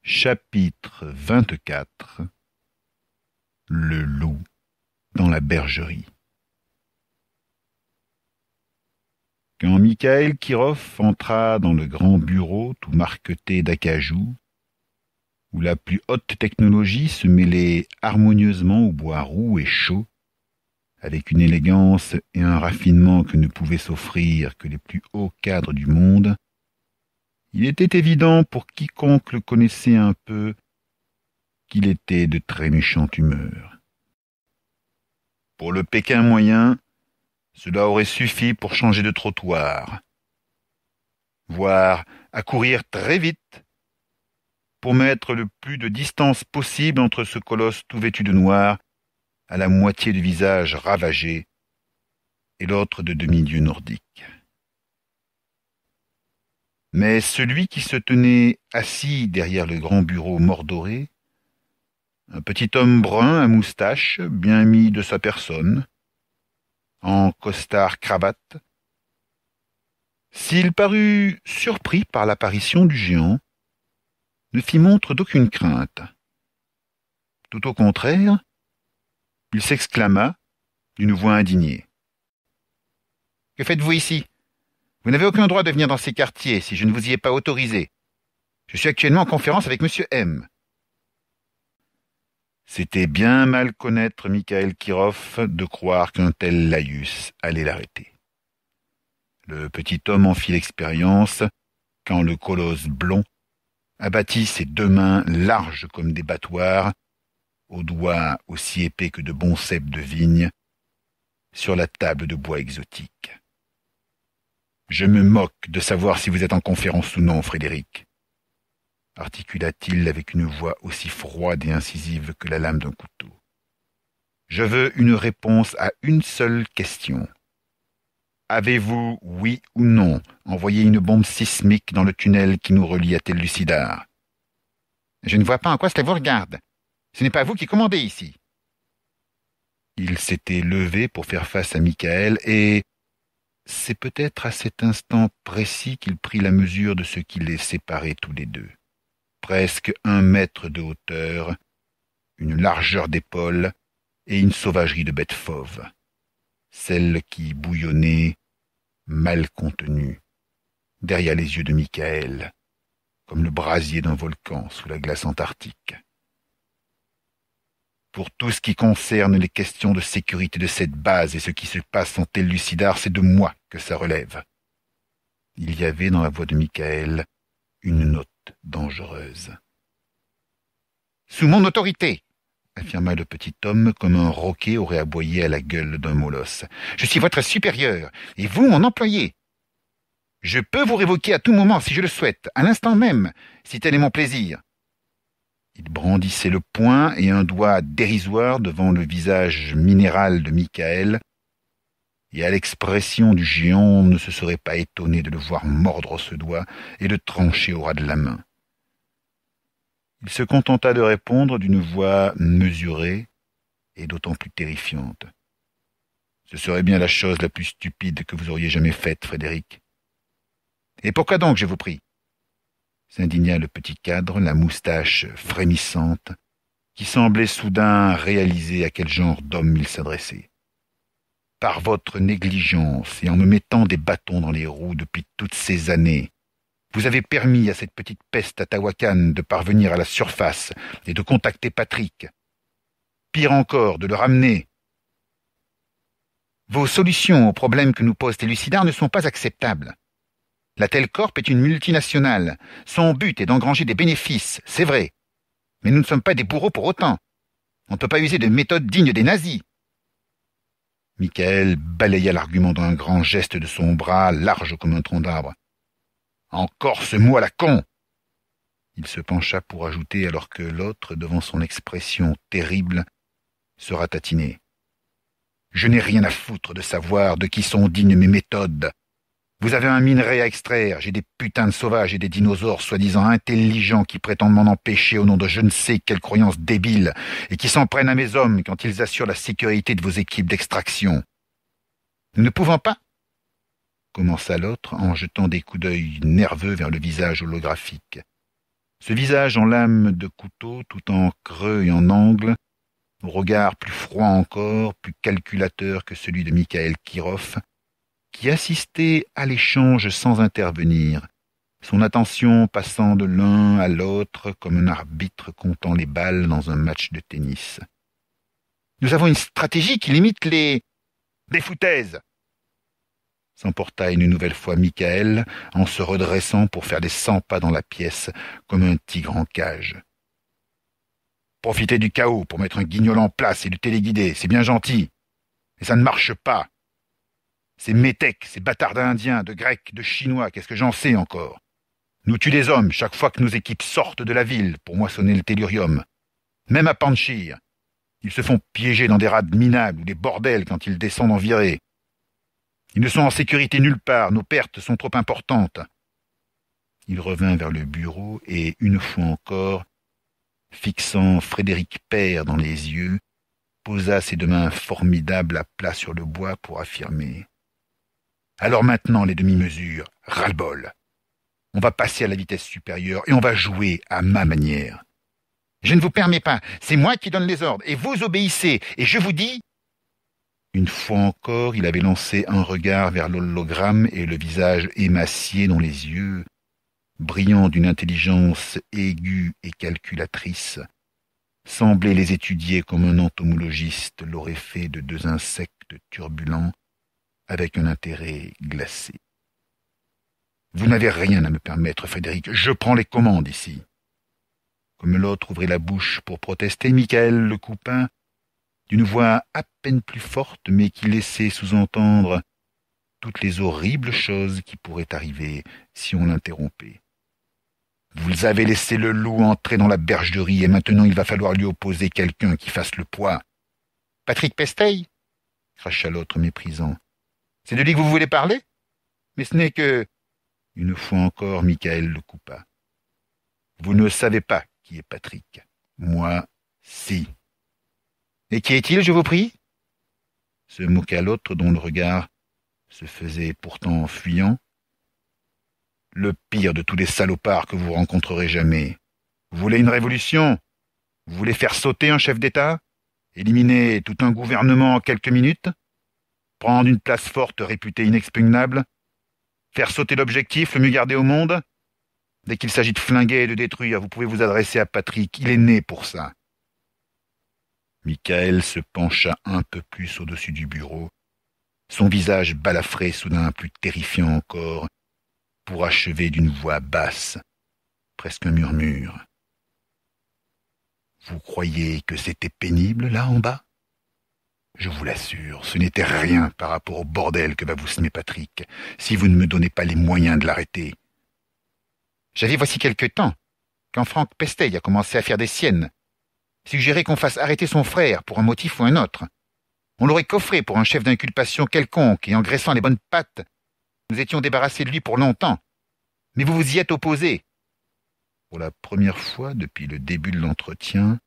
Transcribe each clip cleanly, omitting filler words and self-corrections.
Chapitre 24. Le loup dans la bergerie. Quand Mikhaël Kirov entra dans le grand bureau tout marqueté d'acajou, où la plus haute technologie se mêlait harmonieusement au bois roux et chaud, avec une élégance et un raffinement que ne pouvaient s'offrir que les plus hauts cadres du monde, il était évident pour quiconque le connaissait un peu qu'il était de très méchante humeur. Pour le Pékin moyen, cela aurait suffi pour changer de trottoir, voire à courir très vite, pour mettre le plus de distance possible entre ce colosse tout vêtu de noir, à la moitié du visage ravagé, et l'autre de demi-dieu nordique. Mais celui qui se tenait assis derrière le grand bureau mordoré, un petit homme brun à moustache, bien mis de sa personne, en costard-cravate, s'il parut surpris par l'apparition du géant, ne fit montre d'aucune crainte. Tout au contraire, il s'exclama d'une voix indignée. « Que faites-vous ici ? Vous n'avez aucun droit de venir dans ces quartiers si je ne vous y ai pas autorisé. Je suis actuellement en conférence avec Monsieur M. » C'était bien mal connaître Mikhaël Kirov de croire qu'un tel laïus allait l'arrêter. Le petit homme en fit l'expérience quand le colosse blond abattit ses deux mains larges comme des battoirs, aux doigts aussi épais que de bons cèpes de vigne, sur la table de bois exotique. « Je me moque de savoir si vous êtes en conférence ou non, Frédéric, » articula-t-il avec une voix aussi froide et incisive que la lame d'un couteau. « Je veux une réponse à une seule question. Avez-vous, oui ou non, envoyé une bombe sismique dans le tunnel qui nous relie à Tellucidar ? Je ne vois pas en quoi cela vous regarde. Ce n'est pas vous qui commandez ici. » Il s'était levé pour faire face à Mikhaël et c'est peut-être à cet instant précis qu'il prit la mesure de ce qui les séparait tous les deux. Presque 1 mètre de hauteur, une largeur d'épaule et une sauvagerie de bête fauve, celle qui bouillonnait, mal contenue, derrière les yeux de Mikhaël, comme le brasier d'un volcan sous la glace antarctique. Pour tout ce qui concerne les questions de sécurité de cette base et ce qui se passe en Tellucidar, c'est de moi que ça relève. Il y avait dans la voix de Mikhaël une note dangereuse. « Sous mon autorité !» affirma le petit homme comme un roquet aurait aboyé à la gueule d'un molosse. « Je suis votre supérieur, et vous mon employé. Je peux vous révoquer à tout moment si je le souhaite, à l'instant même, si tel est mon plaisir. » Il brandissait le poing et un doigt dérisoire devant le visage minéral de Mikhaël, et à l'expression du géant, on ne se serait pas étonné de le voir mordre ce doigt et le trancher au ras de la main. Il se contenta de répondre d'une voix mesurée et d'autant plus terrifiante. « Ce serait bien la chose la plus stupide que vous auriez jamais faite, Frédéric. »« Et pourquoi donc, je vous prie ?» s'indigna le petit cadre, la moustache frémissante, qui semblait soudain réaliser à quel genre d'homme il s'adressait. « Par votre négligence et en me mettant des bâtons dans les roues depuis toutes ces années, vous avez permis à cette petite peste à Tawakan de parvenir à la surface et de contacter Patrick. Pire encore, de le ramener. Vos solutions aux problèmes que nous pose Tellucidar ne sont pas acceptables. La Telcorp est une multinationale. Son but est d'engranger des bénéfices, c'est vrai. Mais nous ne sommes pas des bourreaux pour autant. On ne peut pas user de méthodes dignes des nazis. » Mikhaël balaya l'argument d'un grand geste de son bras, large comme un tronc d'arbre. « Encore ce mot à la con !» Il se pencha pour ajouter alors que l'autre, devant son expression terrible, se ratatinait. « Je n'ai rien à foutre de savoir de qui sont dignes mes méthodes. Vous avez un minerai à extraire, j'ai des putains de sauvages et des dinosaures soi-disant intelligents qui prétendent m'en empêcher au nom de je ne sais quelle croyance débile et qui s'en prennent à mes hommes quand ils assurent la sécurité de vos équipes d'extraction. Nous ne pouvons pas, commença l'autre en jetant des coups d'œil nerveux vers le visage holographique. Ce visage en lame de couteau, tout en creux et en angle, au regard plus froid encore, plus calculateur que celui de Mikhaël Kirov, qui assistait à l'échange sans intervenir, son attention passant de l'un à l'autre comme un arbitre comptant les balles dans un match de tennis. « Nous avons une stratégie qui limite les... des foutaises !» s'emporta une nouvelle fois Mikhaël en se redressant pour faire des 100 pas dans la pièce comme un tigre en cage. « Profiter du chaos pour mettre un guignol en place et le téléguider, c'est bien gentil. Mais ça ne marche pas. Ces métèques, ces bâtards d'Indiens, de Grecs, de Chinois, qu'est-ce que j'en sais encore? Nous tuent des hommes chaque fois que nos équipes sortent de la ville pour moissonner le tellurium. Même à Panchir, ils se font piéger dans des rades minables ou des bordels quand ils descendent en virée. Ils ne sont en sécurité nulle part, nos pertes sont trop importantes. » Il revint vers le bureau et, une fois encore, fixant Frédéric Père dans les yeux, posa ses deux mains formidables à plat sur le bois pour affirmer. « Alors maintenant, les demi-mesures, ras-le-bol. On va passer à la vitesse supérieure et on va jouer à ma manière. Je ne vous permets pas, c'est moi qui donne les ordres, et vous obéissez, et je vous dis... » Une fois encore, il avait lancé un regard vers l'hologramme et le visage émacié dont les yeux, brillants d'une intelligence aiguë et calculatrice, semblaient les étudier comme un entomologiste l'aurait fait de deux insectes turbulents avec un intérêt glacé. « Vous n'avez rien à me permettre, Frédéric, je prends les commandes ici. » Comme l'autre ouvrait la bouche pour protester, Mikhaël le coupa d'une voix à peine plus forte, mais qui laissait sous-entendre toutes les horribles choses qui pourraient arriver si on l'interrompait. « Vous avez laissé le loup entrer dans la bergerie, et maintenant il va falloir lui opposer quelqu'un qui fasse le poids. »« Patrick Pesteil ?» cracha l'autre méprisant. « C'est de lui que vous voulez parler? Mais ce n'est que... » Une fois encore, Mikhaël le coupa. « Vous ne savez pas qui est Patrick. Moi, si. » « Et qui est-il, je vous prie ?» se moqua l'autre dont le regard se faisait pourtant fuyant. « Le pire de tous les salopards que vous rencontrerez jamais. Vous voulez une révolution? Vous voulez faire sauter un chef d'État? Éliminer tout un gouvernement en quelques minutes? Prendre une place forte réputée inexpugnable? Faire sauter l'objectif, le mieux gardé au monde? Dès qu'il s'agit de flinguer et de détruire, vous pouvez vous adresser à Patrick, il est né pour ça. » Mikhaël se pencha un peu plus au-dessus du bureau, son visage balafré soudain plus terrifiant encore, pour achever d'une voix basse, presque un murmure. « Vous croyez que c'était pénible, là en bas? Je vous l'assure, ce n'était rien par rapport au bordel que va vous semer Patrick, si vous ne me donnez pas les moyens de l'arrêter. J'avais voici quelque temps, quand Franck Pesteil a commencé à faire des siennes, suggérer qu'on fasse arrêter son frère pour un motif ou un autre. On l'aurait coffré pour un chef d'inculpation quelconque, et en graissant les bonnes pattes, nous étions débarrassés de lui pour longtemps. Mais vous vous y êtes opposé. » Pour la première fois depuis le début de l'entretien,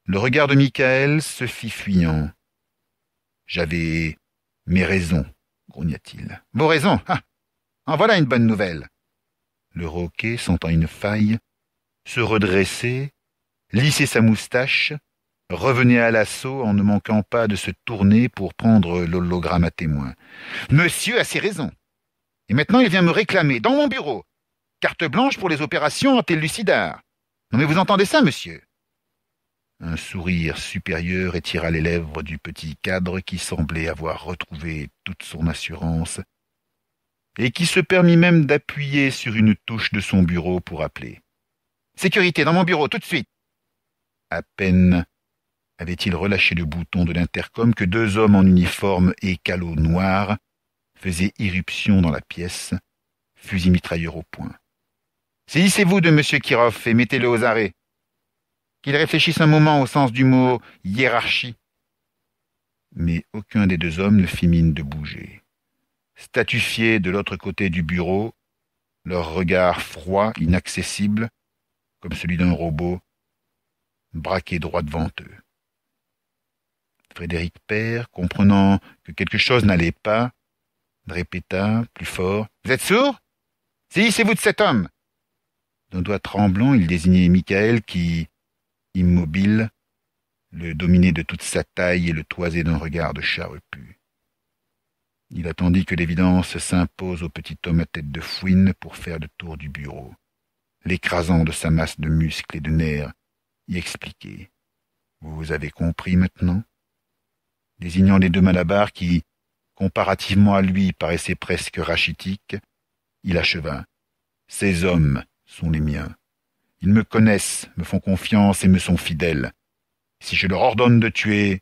le regard de Mikhaël se fit fuyant. « J'avais mes raisons, grogna-t-il. « Vos raisons? Ah, en voilà une bonne nouvelle. » Le roquet, sentant une faille, se redressait, lissait sa moustache, revenait à l'assaut en ne manquant pas de se tourner pour prendre l'hologramme à témoin. « Monsieur a ses raisons. Et maintenant il vient me réclamer, dans mon bureau, carte blanche pour les opérations antélucidaires. Non mais vous entendez ça, monsieur ?» Un sourire supérieur étira les lèvres du petit cadre qui semblait avoir retrouvé toute son assurance et qui se permit même d'appuyer sur une touche de son bureau pour appeler. « Sécurité, dans mon bureau, tout de suite !» À peine avait-il relâché le bouton de l'intercom que deux hommes en uniforme et calots noirs faisaient irruption dans la pièce, fusil mitrailleur au poing. « Saisissez-vous de M. Kirov et mettez-le aux arrêts. Qu'il réfléchisse un moment au sens du mot « hiérarchie ». Mais aucun des deux hommes ne fit mine de bouger. Statufiés de l'autre côté du bureau, leur regard froid, inaccessible, comme celui d'un robot, braqué droit devant eux. Frédéric Père, comprenant que quelque chose n'allait pas, répéta plus fort. « Vous êtes sourd? Saisissez-vous de cet homme. D'un doigt tremblant, il désignait Michael qui, immobile, le dominait de toute sa taille et le toisait d'un regard de chat repu. Il attendit que l'évidence s'impose au petit homme à tête de fouine pour faire le tour du bureau, l'écrasant de sa masse de muscles et de nerfs, y expliquer. Vous avez compris maintenant? Désignant les deux Malabars qui, comparativement à lui, paraissaient presque rachitiques, il acheva. Ces hommes sont les miens. Ils me connaissent, me font confiance et me sont fidèles. Si je leur ordonne de tuer,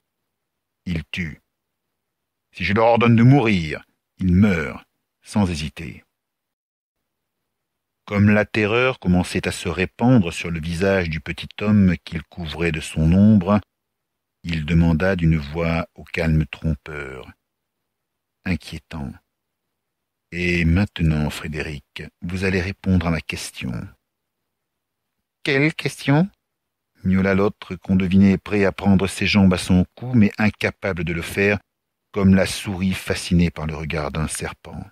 ils tuent. Si je leur ordonne de mourir, ils meurent, sans hésiter. Comme la terreur commençait à se répandre sur le visage du petit homme qu'il couvrait de son ombre, il demanda d'une voix au calme trompeur, inquiétant. « Et maintenant, Frédéric, vous allez répondre à ma question. » « Quelle question ?» miaula l'autre qu'on devinait prêt à prendre ses jambes à son cou, mais incapable de le faire, comme la souris fascinée par le regard d'un serpent.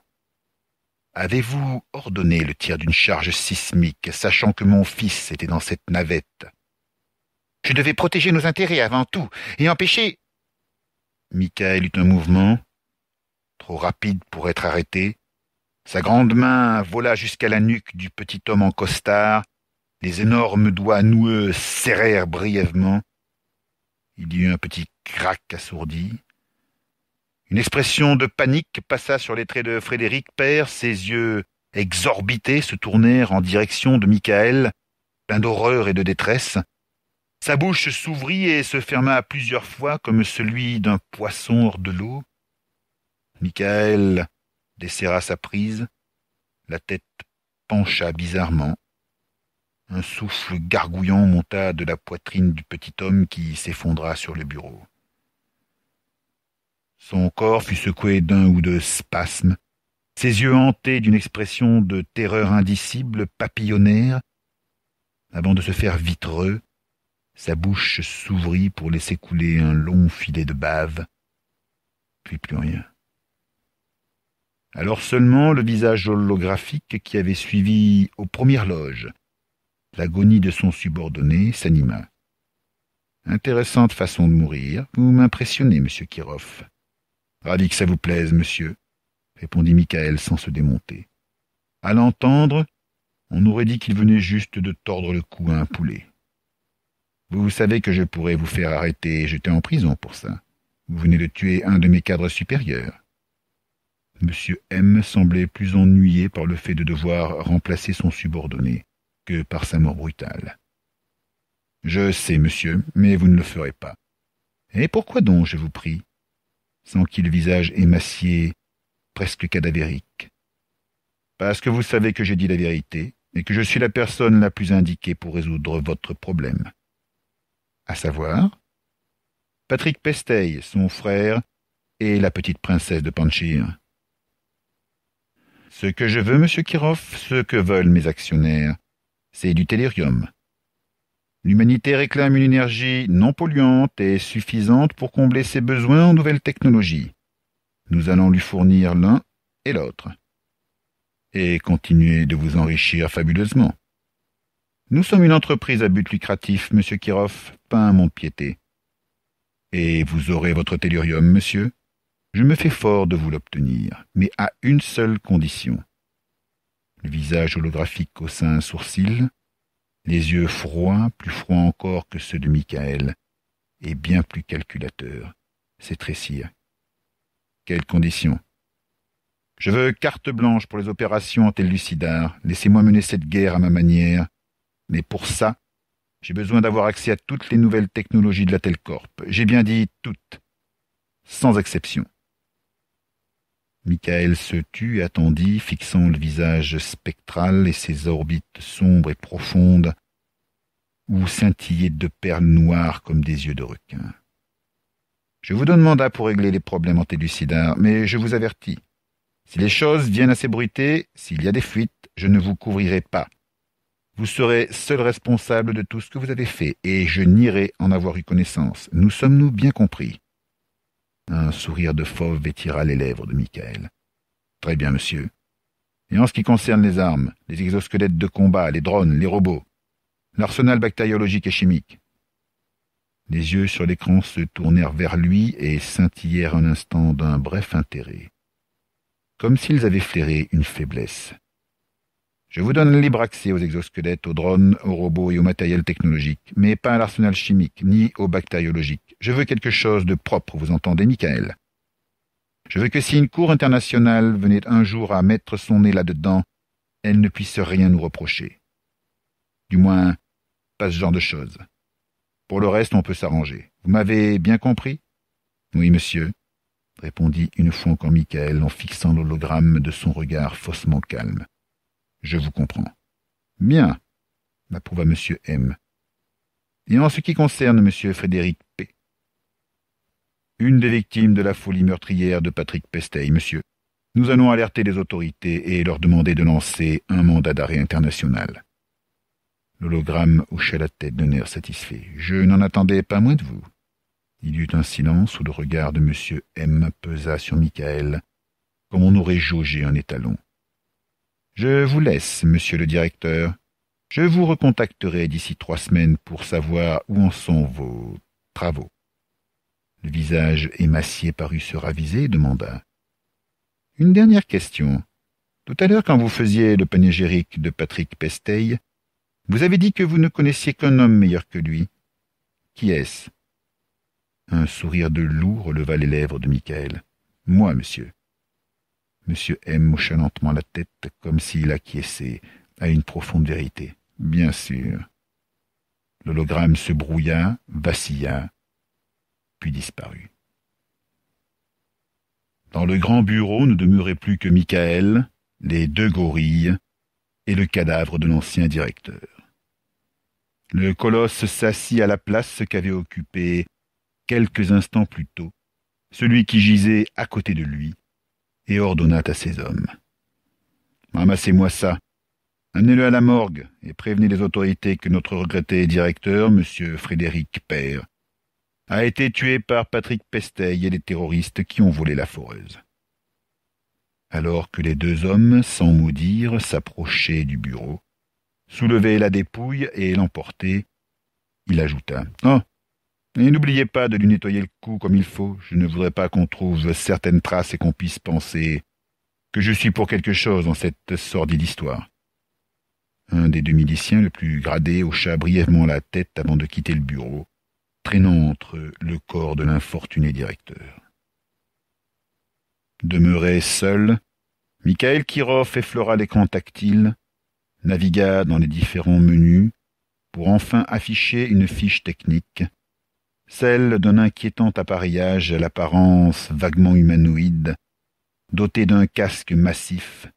« Avez-vous ordonné le tir d'une charge sismique, sachant que mon fils était dans cette navette ?»« Je devais protéger nos intérêts avant tout, et empêcher... » Michael eut un mouvement, trop rapide pour être arrêté. Sa grande main vola jusqu'à la nuque du petit homme en costard. Les énormes doigts noueux serrèrent brièvement. Il y eut un petit crac assourdi. Une expression de panique passa sur les traits de Frédéric Père. Ses yeux exorbités se tournèrent en direction de Michael, plein d'horreur et de détresse. Sa bouche s'ouvrit et se ferma plusieurs fois comme celui d'un poisson hors de l'eau. Michael desserra sa prise. La tête pencha bizarrement. Un souffle gargouillant monta de la poitrine du petit homme qui s'effondra sur le bureau. Son corps fut secoué d'un ou deux spasmes. Ses yeux hantés d'une expression de terreur indicible papillonnèrent. Avant de se faire vitreux, sa bouche s'ouvrit pour laisser couler un long filet de bave, puis plus rien. Alors seulement le visage holographique qui avait suivi aux premières loges l'agonie de son subordonné s'anima. « Intéressante façon de mourir. Vous m'impressionnez, monsieur Kirov. »« Ravi que ça vous plaise, monsieur, » répondit Michael sans se démonter. « À l'entendre, on aurait dit qu'il venait juste de tordre le cou à un poulet. Vous savez que je pourrais vous faire arrêter et jeter en prison pour ça. Vous venez de tuer un de mes cadres supérieurs. » Monsieur M semblait plus ennuyé par le fait de devoir remplacer son subordonné que par sa mort brutale. « Je sais, monsieur, mais vous ne le ferez pas. »« Et pourquoi donc, je vous prie ?» s'enquit le visage émacié, presque cadavérique. « Parce que vous savez que j'ai dit la vérité, et que je suis la personne la plus indiquée pour résoudre votre problème. » À savoir Patrick Pesteil, son frère, et la petite princesse de Panchir. Ce que je veux, monsieur Kirov, ce que veulent mes actionnaires, c'est du tellurium. L'humanité réclame une énergie non polluante et suffisante pour combler ses besoins en nouvelles technologies. Nous allons lui fournir l'un et l'autre. Et continuer de vous enrichir fabuleusement. Nous sommes une entreprise à but lucratif, monsieur Kirov, pas un mont-de-piété. Et vous aurez votre tellurium, monsieur. Je me fais fort de vous l'obtenir, mais à une seule condition. Le visage holographique haussa un sourcil, les yeux froids, plus froids encore que ceux de Michael, et bien plus calculateurs, s'étrécirent. Quelle condition? Je veux carte blanche pour les opérations antélucidar. Laissez-moi mener cette guerre à ma manière. Mais pour ça, j'ai besoin d'avoir accès à toutes les nouvelles technologies de la Telcorp. J'ai bien dit toutes, sans exception. Michael se tut et attendit, fixant le visage spectral et ses orbites sombres et profondes, où scintillaient deux perles noires comme des yeux de requin. Je vous donne mandat pour régler les problèmes antélucidar, mais je vous avertis. Si les choses viennent à s'ébruiter, s'il y a des fuites, je ne vous couvrirai pas. Vous serez seul responsable de tout ce que vous avez fait, et je nierai en avoir eu connaissance. Nous sommes-nous bien compris? Un sourire de fauve étira les lèvres de Michael. Très bien, monsieur. Et en ce qui concerne les armes, les exosquelettes de combat, les drones, les robots, l'arsenal bactériologique et chimique. Les yeux sur l'écran se tournèrent vers lui et scintillèrent un instant d'un bref intérêt, comme s'ils avaient flairé une faiblesse. Je vous donne libre accès aux exosquelettes, aux drones, aux robots et au matériel technologique, mais pas à l'arsenal chimique, ni au bactériologique. Je veux quelque chose de propre, vous entendez, Michael? Je veux que si une cour internationale venait un jour à mettre son nez là-dedans, elle ne puisse rien nous reprocher. Du moins, pas ce genre de choses. Pour le reste, on peut s'arranger. Vous m'avez bien compris? Oui, monsieur, répondit une fois encore Michael en fixant l'hologramme de son regard faussement calme. Je vous comprends. Bien, approuva monsieur M. Et en ce qui concerne monsieur Frédéric P. Une des victimes de la folie meurtrière de Patrick Pestey, monsieur. Nous allons alerter les autorités et leur demander de lancer un mandat d'arrêt international. L'hologramme hocha la tête d'un air satisfait. Je n'en attendais pas moins de vous. Il y eut un silence où le regard de monsieur M pesa sur Michael, comme on aurait jaugé un étalon. Je vous laisse, monsieur le directeur. Je vous recontacterai d'ici 3 semaines pour savoir où en sont vos travaux. Le visage émacié parut se raviser et demanda. Une dernière question. Tout à l'heure, quand vous faisiez le panégyrique de Patrick Pestey, vous avez dit que vous ne connaissiez qu'un homme meilleur que lui. Qui est-ce? Un sourire de loup releva les lèvres de Michael. Moi, monsieur. Monsieur M hocha lentement la tête comme s'il acquiesçait à une profonde vérité. Bien sûr. L'hologramme se brouilla, vacilla, puis disparut. Dans le grand bureau ne demeurait plus que Michael, les 2 gorilles et le cadavre de l'ancien directeur. Le colosse s'assit à la place qu'avait occupée, quelques instants plus tôt, celui qui gisait à côté de lui, et ordonna à ses hommes. « Ramassez-moi ça, amenez-le à la morgue et prévenez les autorités que notre regretté directeur, M. Frédéric Père, a été tué par Patrick Pestey et les terroristes qui ont volé la foreuse. » Alors que les 2 hommes, sans mot dire, s'approchaient du bureau, soulevaient la dépouille et l'emportaient, il ajouta « Oh, et n'oubliez pas de lui nettoyer le cou comme il faut. Je ne voudrais pas qu'on trouve certaines traces et qu'on puisse penser que je suis pour quelque chose dans cette sordide histoire. » Un des 2 miliciens, le plus gradé, hocha brièvement la tête avant de quitter le bureau, traînant entre eux le corps de l'infortuné directeur. Demeuré seul, Mikhail Kirov effleura l'écran tactile, navigua dans les différents menus pour enfin afficher une fiche technique, celle d'un inquiétant appareillage à l'apparence vaguement humanoïde, doté d'un casque massif,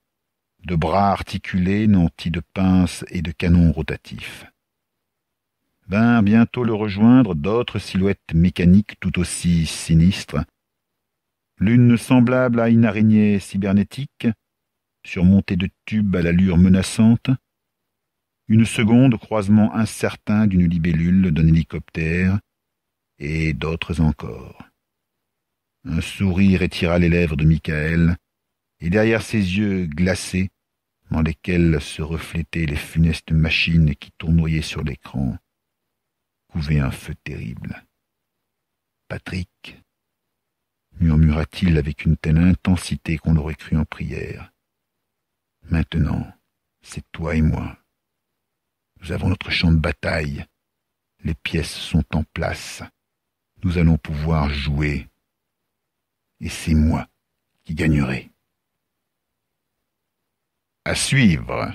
de bras articulés nantis de pinces et de canons rotatifs. Vinrent bientôt le rejoindre d'autres silhouettes mécaniques tout aussi sinistres, l'une semblable à une araignée cybernétique, surmontée de tubes à l'allure menaçante, une seconde croisement incertain d'une libellule d'un hélicoptère, et d'autres encore. Un sourire étira les lèvres de Michael, et derrière ses yeux glacés, dans lesquels se reflétaient les funestes machines qui tournoyaient sur l'écran, couvait un feu terrible. « Patrick » murmura-t-il avec une telle intensité qu'on l'aurait cru en prière. « Maintenant, c'est toi et moi. Nous avons notre champ de bataille. Les pièces sont en place. Nous allons pouvoir jouer. Et c'est moi qui gagnerai. » À suivre.